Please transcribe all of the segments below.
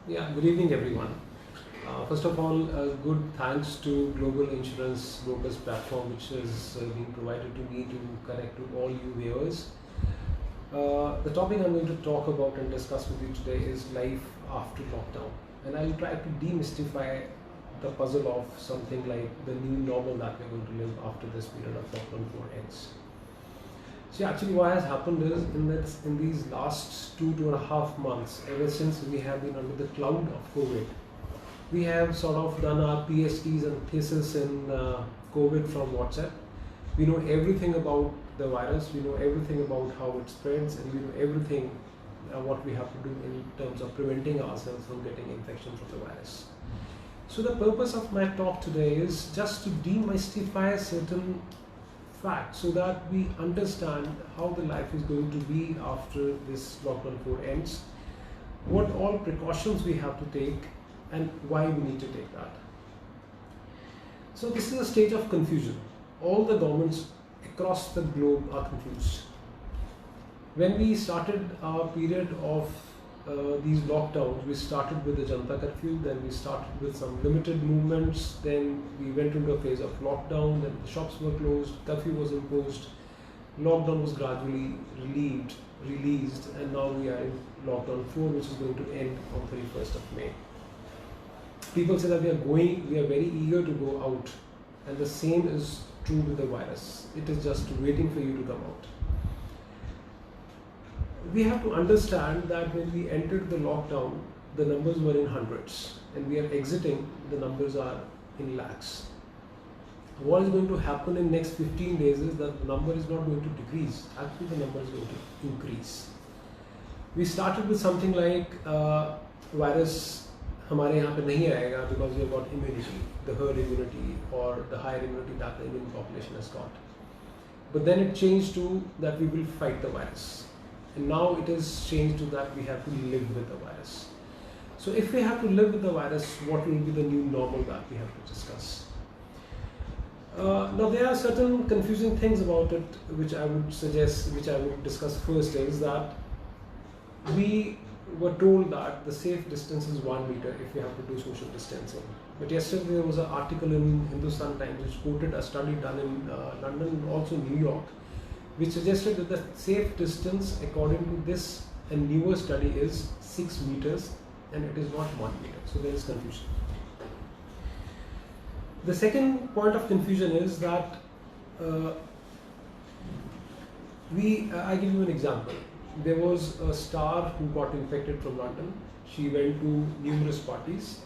Yeah, good evening, everyone. First of all, good thanks to Global Insurance Brokers platform, which is being provided to me to connect to all you viewers. The topic I'm going to talk about and discuss with you today is life after lockdown, and I'll try to demystify the puzzle of something like the new normal that we're going to live after this period of lockdown 4 ends. See, actually, what has happened is in these last 2.5 months, ever since we have been under the cloud of COVID, we have sort of done our PhDs and thesis in COVID from WhatsApp. We know everything about the virus, we know everything about how it spreads, and we know everything what we have to do in terms of preventing ourselves from getting infection from the virus. So the purpose of my talk today is just to demystify certain facts so that we understand how the life is going to be after this lockdown 4 ends, what all precautions we have to take, and why we need to take that. So this is a stage of confusion. All the governments across the globe are confused. When we started our period of these lockdowns, we started with the Janata curfew, then we started with some limited movements, then we went into a phase of lockdown, then the shops were closed, curfew was imposed, lockdown was gradually released, and now we are in lockdown 4, which is going to end on 31st of May. People say that we are very eager to go out, and the same is true with the virus. It is just waiting for you to come out. We have to understand that when we entered the lockdown, the numbers were in hundreds, and we are exiting, the numbers are in lakhs. What is going to happen in next 15 days is that the number is not going to decrease. Actually, the number is going to increase. We started with something like virus हमारे यहाँ पे नहीं आएगा because we have got immunity, the herd immunity or the higher immunity that the Indian population has got. But then it changed to that we will fight the virus. And now it is changed to that we have to live with the virus. So if we have to live with the virus, what will be the new normal that we have to discuss? Now there are certain confusing things about it which I would discuss first is that we were told that the safe distance is 1 meter if we have to do social distancing. But yesterday there was an article in Hindustan Times which quoted a study done in London and also New York, which suggested that the safe distance according to this and newer study is 6 meters and it is not 1 meter. So there is confusion. The second point of confusion is that I give you an example. There was a star who got infected from London. She went to numerous parties.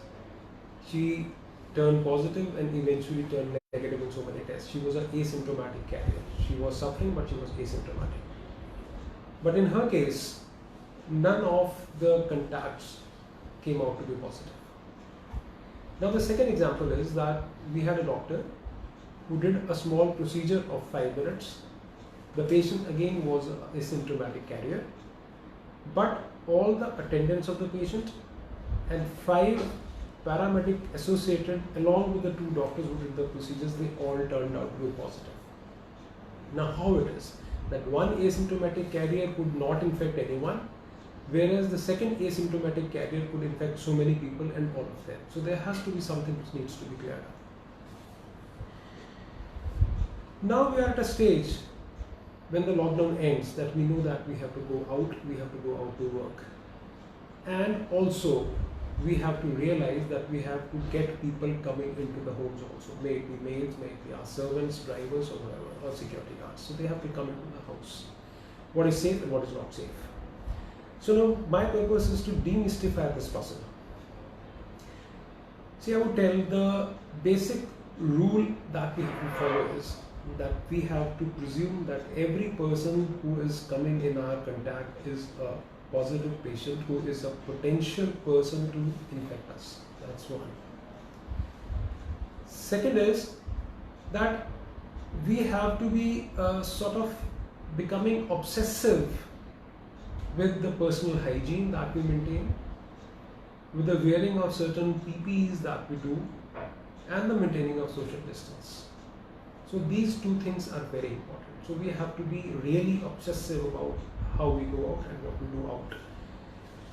She turned positive and eventually turned negative in so many tests. She was an asymptomatic carrier. She was suffering, but she was asymptomatic. But in her case, none of the contacts came out to be positive. Now the second example is that we had a doctor who did a small procedure of 5 minutes. The patient again was an asymptomatic carrier, but all the attendants of the patient and 5 paramedic associated along with the 2 doctors who did the procedures, they all turned out to be positive. Now how it is that one asymptomatic carrier could not infect anyone, whereas the second asymptomatic carrier could infect so many people and all of them. So there has to be something which needs to be cleared up. Now we are at a stage when the lockdown ends that we know that we have to go out to work. And also we have to realize that we have to get people coming into the homes also. May it be maids, may it be our servants, drivers or whatever, or security guards. So they have to come into the house. What is safe and what is not safe. So now my purpose is to demystify this puzzle. See, I would tell the basic rule that we have to follow is that we have to presume that every person who is coming in our contact is a positive patient who is a potential person to infect us. That's one. Second is that we have to be sort of becoming obsessive with the personal hygiene that we maintain, with the wearing of certain PPEs that we do, and the maintaining of social distance. So these 2 things are very important. So we have to be really obsessive about how we go out and what we do out.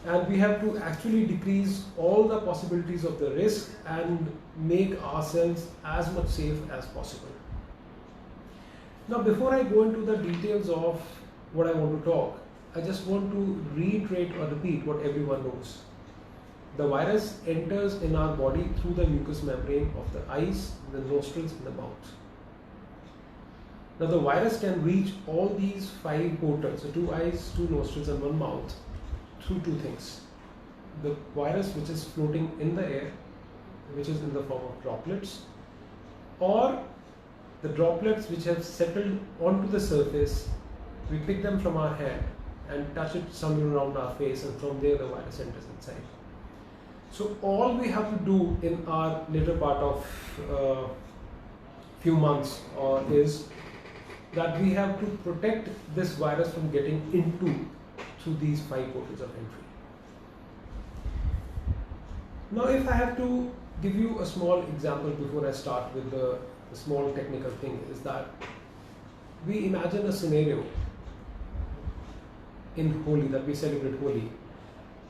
and we have to actually decrease all the possibilities of the risk and make ourselves as much safe as possible. Now, before I go into the details of what I want to talk, I just want to reiterate or repeat what everyone knows. The virus enters in our body through the mucous membrane of the eyes, the nostrils, and the mouth. Now, the virus can reach all these 5 portals, so 2 eyes, 2 nostrils, and 1 mouth, through 2 things. The virus which is floating in the air, which is in the form of droplets, or the droplets which have settled onto the surface, we pick them from our hand and touch it somewhere around our face, and from there the virus enters inside. So all we have to do in our later part of few months is that we have to protect this virus from getting into through these 5 portals of entry. Now, if I have to give you a small example before I start with the small technical thing, is that we imagine a scenario in Holi, that we celebrate Holi.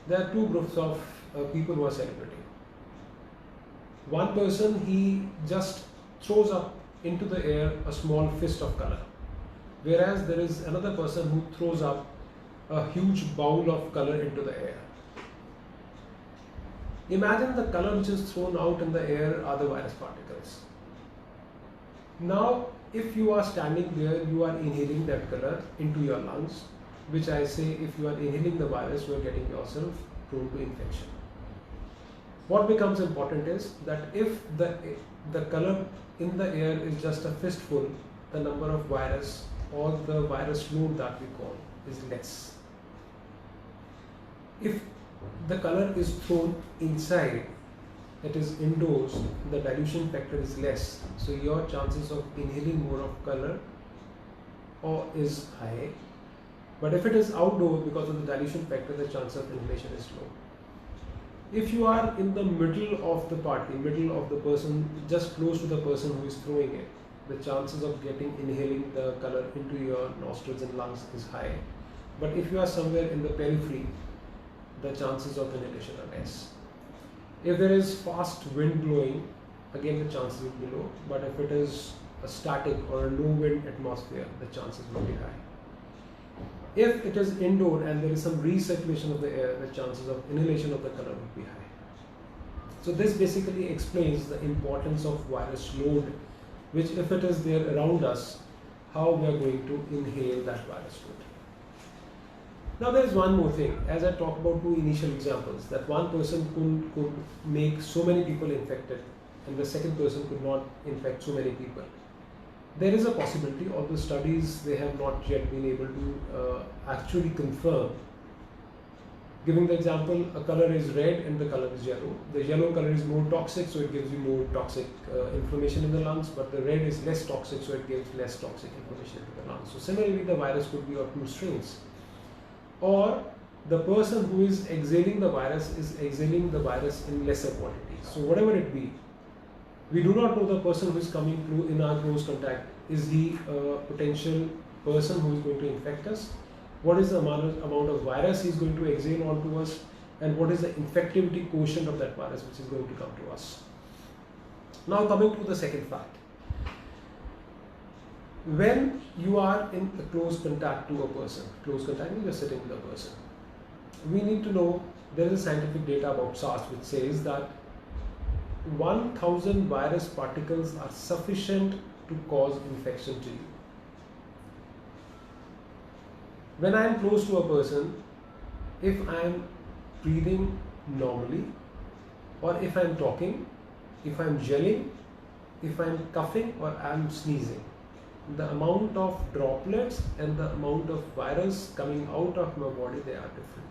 There are 2 groups of people who are celebrating. One person, he just throws up into the air a small fist of color, whereas there is another person who throws up a huge bowl of color into the air. Imagine the color which is thrown out in the air are the virus particles. Now, if you are standing there, you are inhaling that color into your lungs, which I say, if you are inhaling the virus, you are getting yourself prone to infection. What becomes important is that if the color in the air is just a fistful, the number of virus or the virus load that we call is less. If the color is thrown inside, it is indoors, the dilution factor is less, so your chances of inhaling more of color is high. But if it is outdoor, because of the dilution factor, the chance of inhalation is low. If you are in the middle of the party, middle of the person, just close to the person who is throwing it, the chances of inhaling the color into your nostrils and lungs is high. But if you are somewhere in the periphery, the chances of inhalation are less. If there is fast wind blowing, again the chances will be low. But if it is a static or a low wind atmosphere, the chances will be high. If it is indoor and there is some recirculation of the air, the chances of inhalation of the color will be high. So this basically explains the importance of virus load, which if it is there around us, how we are going to inhale that virus load. Now there is one more thing, as I talked about 2 initial examples, that one person could make so many people infected and the second person could not infect so many people. There is a possibility, although studies they have not yet been able to actually confirm. Giving the example, a color is red and the color is yellow. The yellow color is more toxic, so it gives you more toxic inflammation in the lungs, but the red is less toxic, so it gives less toxic inflammation in the lungs. So similarly, the virus could be of 2 strains. Or the person who is exhaling the virus is exhaling the virus in lesser quantity. So whatever it be, we do not know the person who is coming through in our close contact. Is he a potential person who is going to infect us? What is the amount of virus he is going to exhale onto us? And what is the infectivity quotient of that virus which is going to come to us? Now coming to the second fact. When you are in a close contact to a person, close contact means you are sitting with a person, we need to know, there is scientific data about SARS which says that 1000 virus particles are sufficient to cause infection to you. When I am close to a person, if I am breathing normally, or if I am talking, if I am gelling, if I am coughing or I am sneezing, the amount of droplets and the amount of virus coming out of my body, they are different.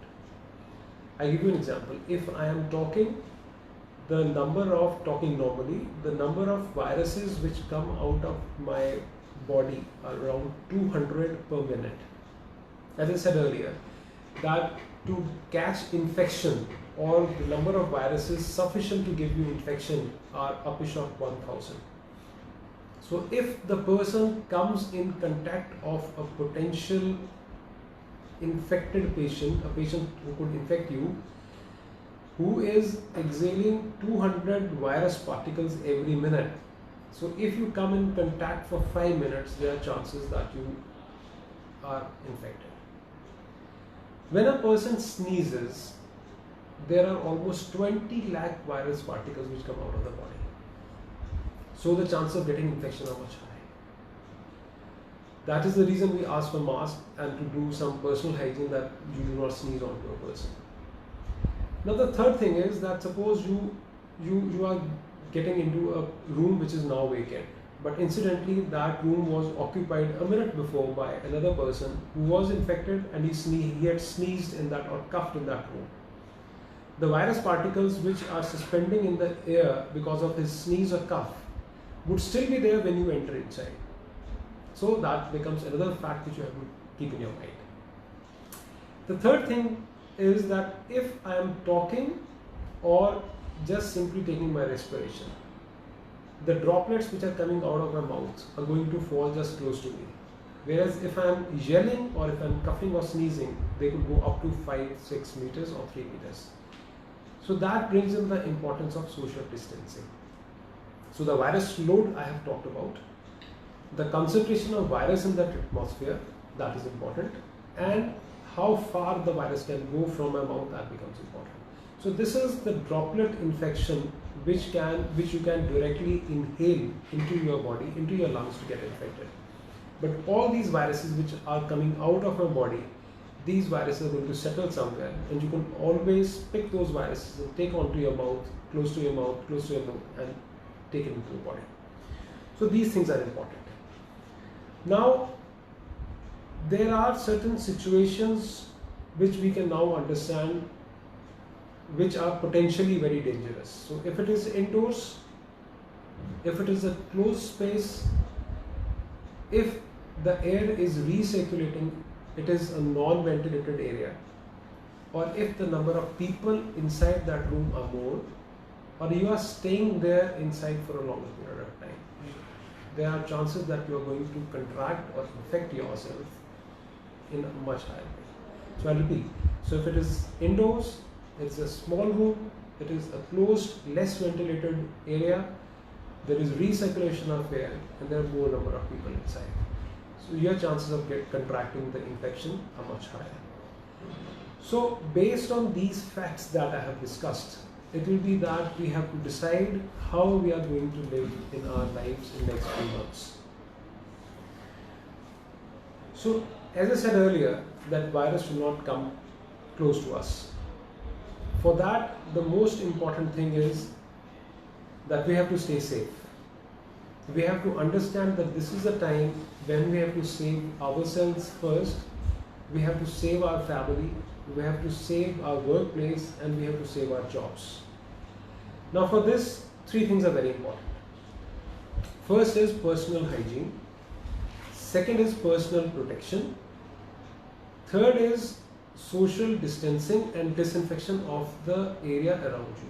I give you an example. If I am talking, the number of talking normally, the number of viruses which come out of my body are around 200 per minute. As I said earlier, that to catch infection or the number of viruses sufficient to give you infection are upwards of 1000. So if the person comes in contact of a potential infected patient, a patient who could infect you, who is exhaling 200 virus particles every minute. So if you come in contact for 5 minutes, there are chances that you are infected. When a person sneezes, there are almost 20 lakh virus particles which come out of the body. So the chance of getting infection are much high. That is the reason we ask for mask and to do some personal hygiene, that you do not sneeze onto a person. Now the third thing is that suppose you are getting into a room which is now vacant, but incidentally that room was occupied a minute before by another person who was infected, and he had sneezed in that or coughed in that room. The virus particles which are suspending in the air because of his sneeze or cough would still be there when you enter inside. So that becomes another fact which you have to keep in your mind. The third thing is that if I am talking or just simply taking my respiration, the droplets which are coming out of my mouth are going to fall just close to me. Whereas if I am yelling or if I am coughing or sneezing, they could go up to 5-6 meters or 3 meters. So that brings in the importance of social distancing. So the virus load I have talked about, the concentration of virus in that atmosphere, that is important, and how far the virus can go from my mouth, that becomes important. So this is the droplet infection which you can directly inhale into your body, into your lungs to get infected. But all these viruses which are coming out of your body, these viruses are going to settle somewhere, and you can always pick those viruses and take onto your mouth, close to your mouth, close to your mouth, and take it into your body. So these things are important. Now, there are certain situations which we can now understand which are potentially very dangerous. So if it is indoors, if it is a closed space, if the air is recirculating, it is a non-ventilated area, or if the number of people inside that room are more, or you are staying there inside for a longer period of time, there are chances that you are going to contract or infect yourself in a much higher way. So I'll repeat. So if it is indoors, it's a small room, it is a closed, less ventilated area, there is recirculation of air, and there are more number of people inside. So your chances of contracting the infection are much higher. So based on these facts that I have discussed, it will be that we have to decide how we are going to live in our lives in the next few months. So as I said earlier, that virus will not come close to us. For that, the most important thing is that we have to stay safe. We have to understand that this is a time when we have to save ourselves first, we have to save our family, we have to save our workplace, and we have to save our jobs. Now for this, three things are very important. First is personal hygiene. Second is personal protection. Third is social distancing and disinfection of the area around you.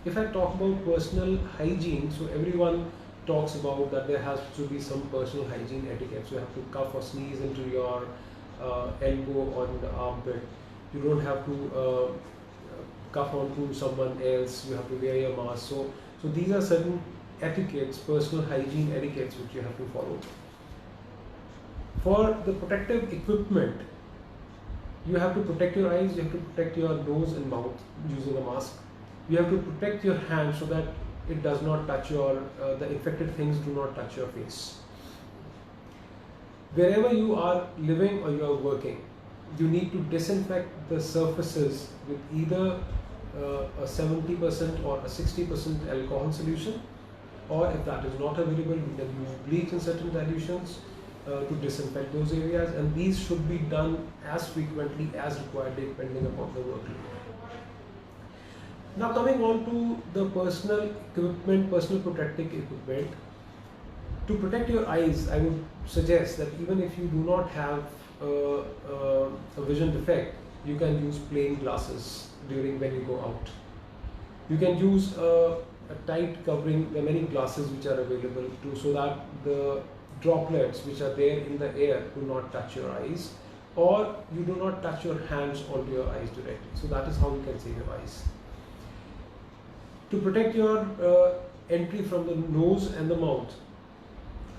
If I talk about personal hygiene, so everyone talks about that there has to be some personal hygiene etiquette. So you have to cough or sneeze into your elbow or in the armpit. You don't have to cough onto someone else. You have to wear your mask. So these are certain etiquettes, personal hygiene etiquettes which you have to follow. For the protective equipment, you have to protect your eyes, you have to protect your nose and mouth using a mask. You have to protect your hands so that it does not touch your, the infected things do not touch your face. Wherever you are living or you are working, you need to disinfect the surfaces with either a 70% or a 60% alcohol solution, or if that is not available, you can use bleach in certain dilutions to disinfect those areas, and these should be done as frequently as required depending upon the workload. Now coming on to the personal equipment, personal protective equipment. To protect your eyes, I would suggest that even if you do not have a vision defect, you can use plain glasses during when you go out. You can use a tight covering. There are many glasses which are available too, so that the droplets which are there in the air do not touch your eyes. or you do not touch your hands onto your eyes directly. So that is how you can save your eyes. To protect your entry from the nose and the mouth,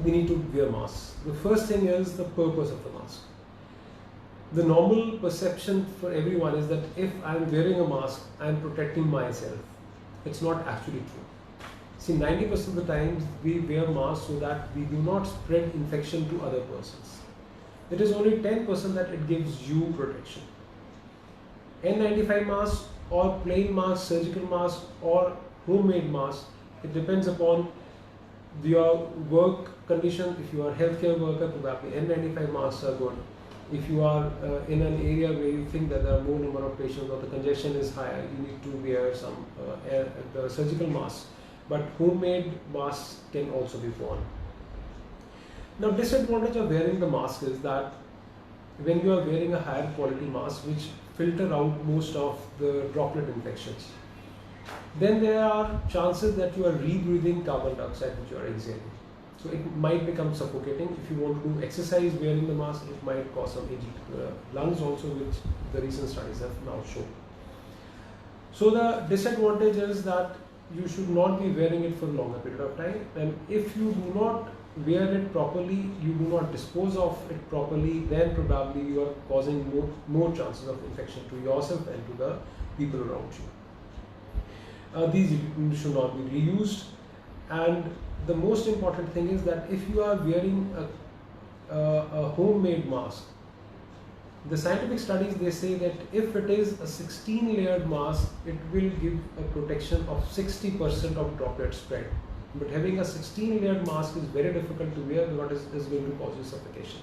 we need to wear masks. The first thing is the purpose of the mask. The normal perception for everyone is that if I am wearing a mask, I am protecting myself. It's not actually true. See, 90% of the times we wear masks so that we do not spread infection to other persons. It is only 10% that it gives you protection. N95 mask or plain mask, surgical mask or homemade mask, it depends upon your work condition. If you are a healthcare worker, probably N95 masks are good. If you are in an area where you think that there are more number of patients or the congestion is higher, you need to wear some the surgical masks. But homemade masks can also be worn. Now, disadvantage of wearing the mask is that when you are wearing a higher quality mask which filter out most of the droplet infections, then there are chances that you are rebreathing carbon dioxide which you are exhaling. So it might become suffocating. If you want to do exercise wearing the mask, it might cause some aging lungs also, which the recent studies have now shown. So the disadvantage is that you should not be wearing it for a longer period of time, and if you do not wear it properly, you do not dispose of it properly, then probably you are causing more chances of infection to yourself and to the people around you. These should not be reused, and the most important thing is that if you are wearing a homemade mask, the scientific studies, they say that if it is a 16-layered mask, it will give a protection of 60% of droplet spread. But having a 16-layered mask is very difficult to wear because it is going to cause you suffocation.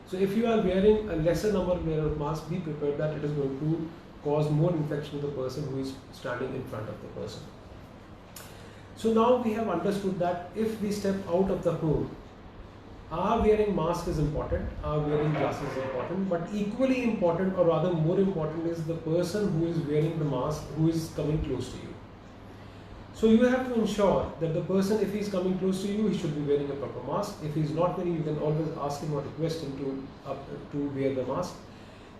So if you are wearing a lesser number of layer of mask, be prepared that it is going to cause more infection to the person who is standing in front of the person. So now we have understood that if we step out of the home, our wearing mask is important, our wearing glasses is important, but equally important, or rather more important, is the person who is wearing the mask, who is coming close to you. So you have to ensure that the person, if he is coming close to you, he should be wearing a proper mask. If he is not wearing, you can always ask him or request him to wear the mask.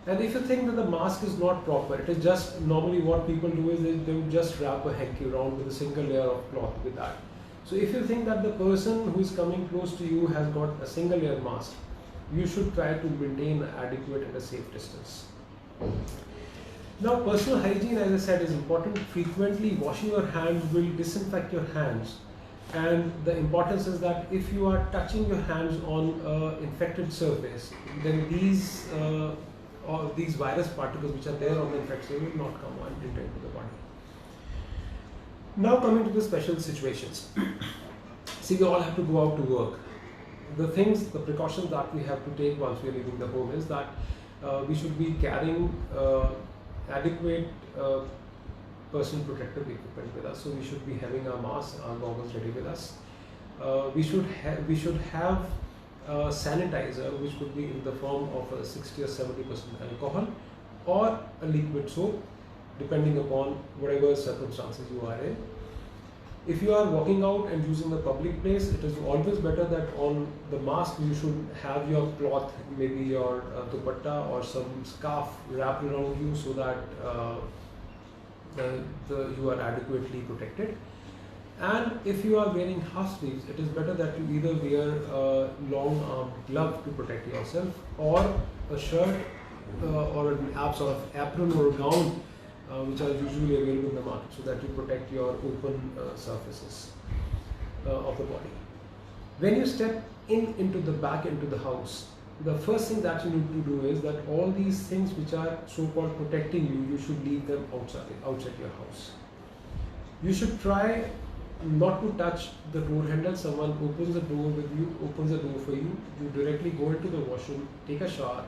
And if you think that the mask is not proper, it is just normally what people do is they will just wrap a hanky around with a single layer of cloth with that. So if you think that the person who is coming close to you has got a single layer mask, you should try to maintain an adequate and a safe distance. Now, personal hygiene, as I said, is important. Frequently washing your hands will disinfect your hands. And the importance is that if you are touching your hands on an infected surface, then these virus particles which are there on the infection will not come into the body. Now coming to the special situations. See, we all have to go out to work. The precautions that we have to take once we are leaving the home is that we should be carrying adequate personal protective equipment with us. So we should be having our masks, our goggles ready with us. We should have sanitizer, which could be in the form of a 60 or 70% alcohol or a liquid soap, depending upon whatever circumstances you are in. If you are walking out and using a public place, it is always better that on the mask you should have your cloth, maybe your dupatta or some scarf wrapped around you so that you are adequately protected. And if you are wearing half sleeves, it is better that you either wear a long armed glove to protect yourself, or a shirt or an sort of apron or a gown, which are usually available in the market, so that you protect your open surfaces of the body. When you step into the house, the first thing that you need to do is that all these things which are so-called protecting you, you should leave them outside your house. You should try not to touch the door handle. Someone opens the door with you, opens the door for you, you directly go into the washroom, take a shower,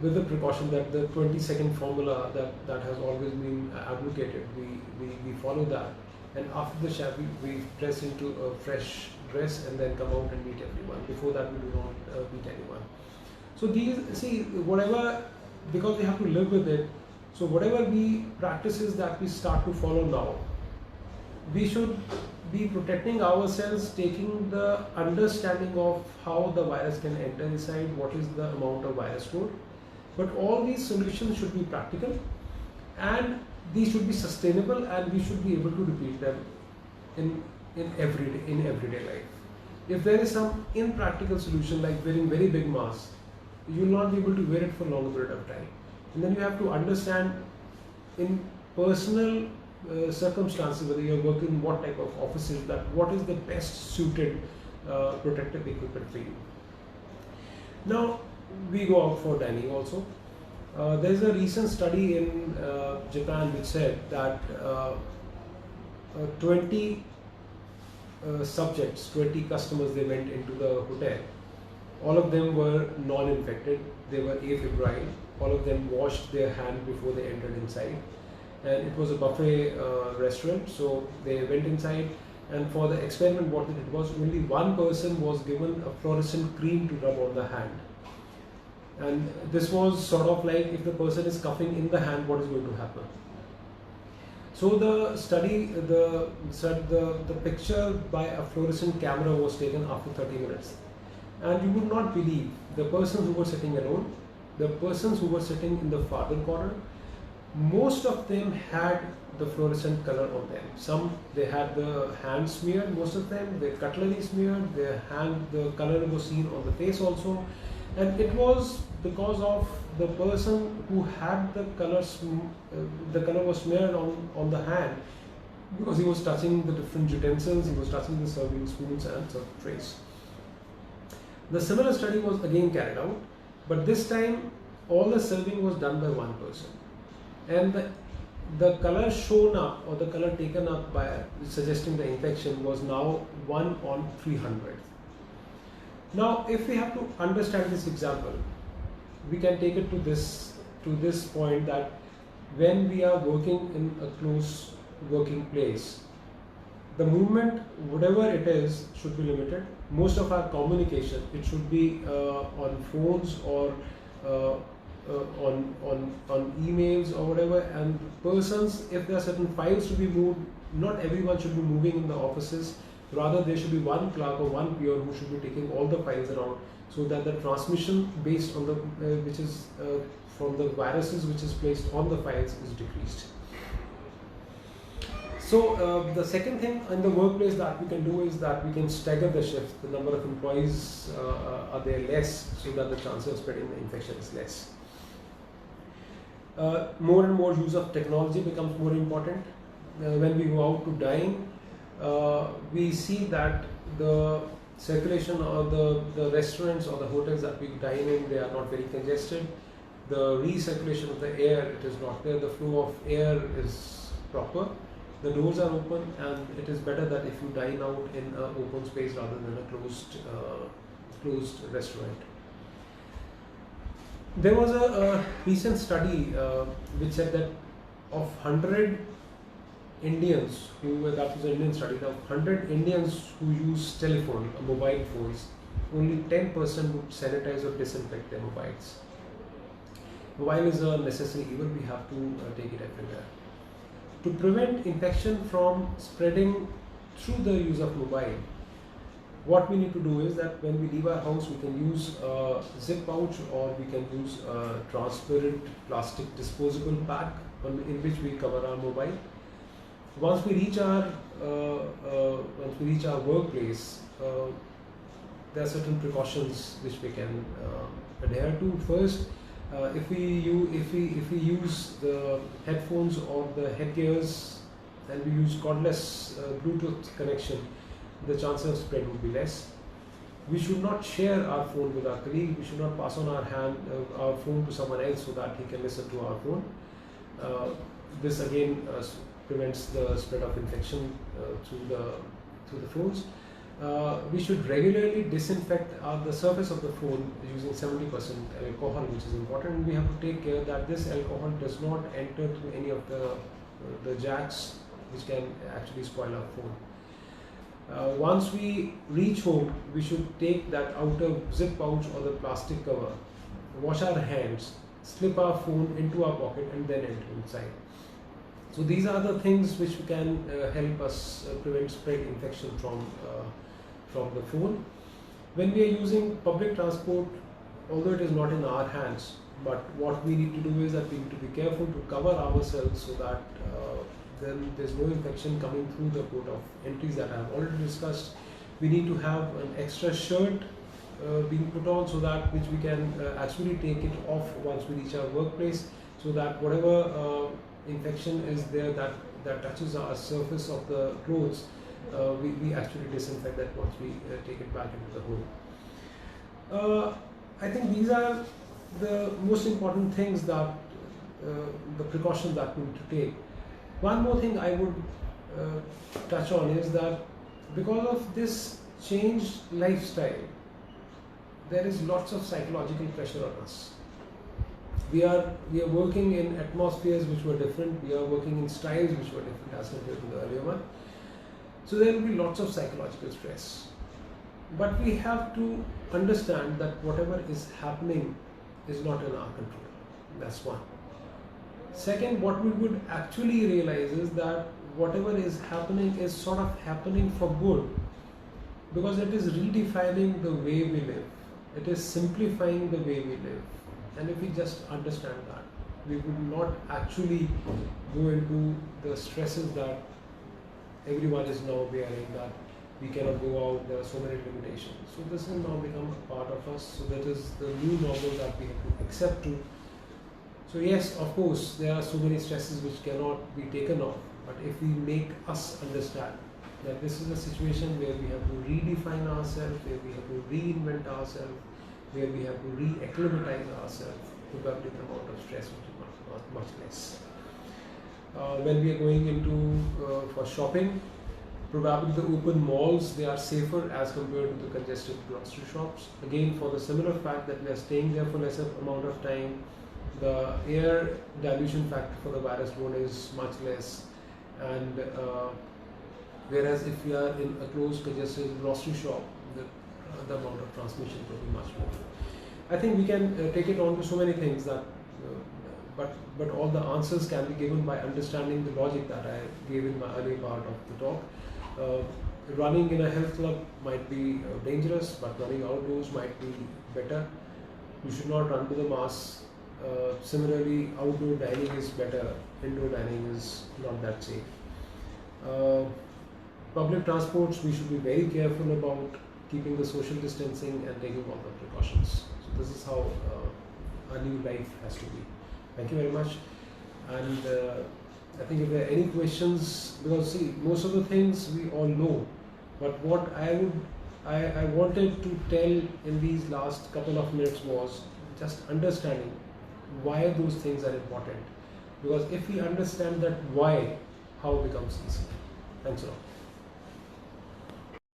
with the precaution that the 20-second formula that has always been advocated, we follow that. And after the shower, we dress into a fresh dress and then come out and meet everyone. Before that, we do not meet anyone. So because we have to live with it, so whatever practices that we start to follow now, we should be protecting ourselves, taking the understanding of how the virus can enter inside, what is the amount of virus load. But all these solutions should be practical, and these should be sustainable, and we should be able to repeat them in everyday life. If there is some impractical solution like wearing very big masks, you will not be able to wear it for a longer period of time. And then you have to understand in personal circumstances, whether you're working in what type of offices, that what is the best suited protective equipment for you. Now we go out for dining also. There's a recent study in Japan which said that 20 subjects, 20 customers, they went into the hotel. All of them were non-infected, they were afebrile, all of them washed their hand before they entered inside. And it was a buffet restaurant, so they went inside, and for the experiment what they did was only one person was given a fluorescent cream to rub on the hand. And this was sort of like, if the person is coughing in the hand, what is going to happen? So the study, the picture by a fluorescent camera was taken after 30 minutes. And you would not believe, the persons who were sitting alone, the persons who were sitting in the farther corner, most of them had the fluorescent color on them. Some, they had the hand smeared, most of them, their cutlery smeared, their hand, the color was seen on the face also. And it was because of the person who had the color, the color was smeared on the hand, because he was touching the different utensils, he was touching the serving spoons and serving trays. The similar study was again carried out, but this time all the serving was done by one person. And the color shown up, or the color taken up by suggesting the infection, was now 1 on 300. Now, if we have to understand this example, we can take it to this point, that when we are working in a close working place, the movement, whatever it is, should be limited. Most of our communication, it should be on phones or on emails or whatever. And persons, if there are certain files to be moved, not everyone should be moving in the offices. Rather, there should be one clerk or one peer who should be taking all the files around, so that the transmission based on the which is from the viruses which is placed on the files is decreased. So the second thing in the workplace that we can do is that we can stagger the shifts. The number of employees are there less, so that the chance of spreading the infection is less. More and more use of technology becomes more important. When we go out to dine, we see that the circulation or the restaurants or the hotels that we dine in, they are not very congested. The recirculation of the air, it is not there. The flow of air is proper. The doors are open, and it is better that if you dine out in an open space rather than a closed restaurant. There was a recent study which said that of 100 Indians that was an Indian study, of 100 Indians who use telephone or mobile phones, only 10% would sanitize or disinfect their mobiles. Mobile is a necessary evil, we have to take it everywhere. To prevent infection from spreading through the use of mobile, what we need to do is that when we leave our house, we can use a zip pouch, or we can use a transparent plastic disposable bag in which we cover our mobile. Once we reach our workplace, there are certain precautions which we can adhere to. First, if we use the headphones or the headgears, and we use cordless Bluetooth connection, the chances of spread would be less. We should not share our phone with our colleague. We should not pass on our phone to someone else so that he can listen to our phone. This again prevents the spread of infection through the phones. We should regularly disinfect the surface of the phone using 70% alcohol, which is important. And we have to take care that this alcohol does not enter through any of the jacks, which can actually spoil our phone. Once we reach home, we should take that outer zip pouch or the plastic cover, wash our hands, slip our phone into our pocket, and then enter inside. So these are the things which can help us prevent spread infection from the phone. When we are using public transport, although it is not in our hands, but what we need to do is that we need to be careful to cover ourselves so that then there's no infection coming through the port of entries that I have already discussed. We need to have an extra shirt being put on so that which we can actually take it off once we reach our workplace, so that whatever infection is there that touches our surface of the clothes, we actually disinfect that once we take it back into the home. I think these are the most important things that the precautions that we need to take. One more thing I would touch on is that because of this changed lifestyle, there is lots of psychological pressure on us. We are working in atmospheres which were different. We are working in styles which were different as compared to the earlier one. So there will be lots of psychological stress. But we have to understand that whatever is happening is not in our control. That's one. Second, what we would actually realize is that whatever is happening is sort of happening for good, because it is redefining the way we live. It is simplifying the way we live. And if we just understand that, we would not actually go into the stresses that everyone is now bearing, that we cannot go out, there are so many limitations. So this has now become a part of us. So that is the new normal that we have to accept to. So yes, of course, there are so many stresses which cannot be taken off. But if we make us understand that this is a situation where we have to redefine ourselves, where we have to reinvent ourselves, where we have to re-acclimatize ourselves, probably the amount of stress will be much less. When we are going into for shopping, probably the open malls, they are safer as compared to the congested grocery shops. Again, for the similar fact that we are staying there for lesser amount of time, the air dilution factor for the virus load is much less, and whereas if we are in a closed congested grocery shop, the amount of transmission will be much more. I think we can take it on to so many things that, but all the answers can be given by understanding the logic that I gave in my earlier part of the talk. Running in a health club might be dangerous, but running outdoors might be better. You should not run to the mass. Similarly, outdoor dining is better, indoor dining is not that safe. Public transports, we should be very careful about keeping the social distancing and taking all the precautions. So this is how our new life has to be. Thank you very much. And I think if there are any questions, because see, most of the things we all know, but what I wanted to tell in these last couple of minutes was just understanding why those things are important. Because if we understand that why, how becomes easy. Thanks a lot.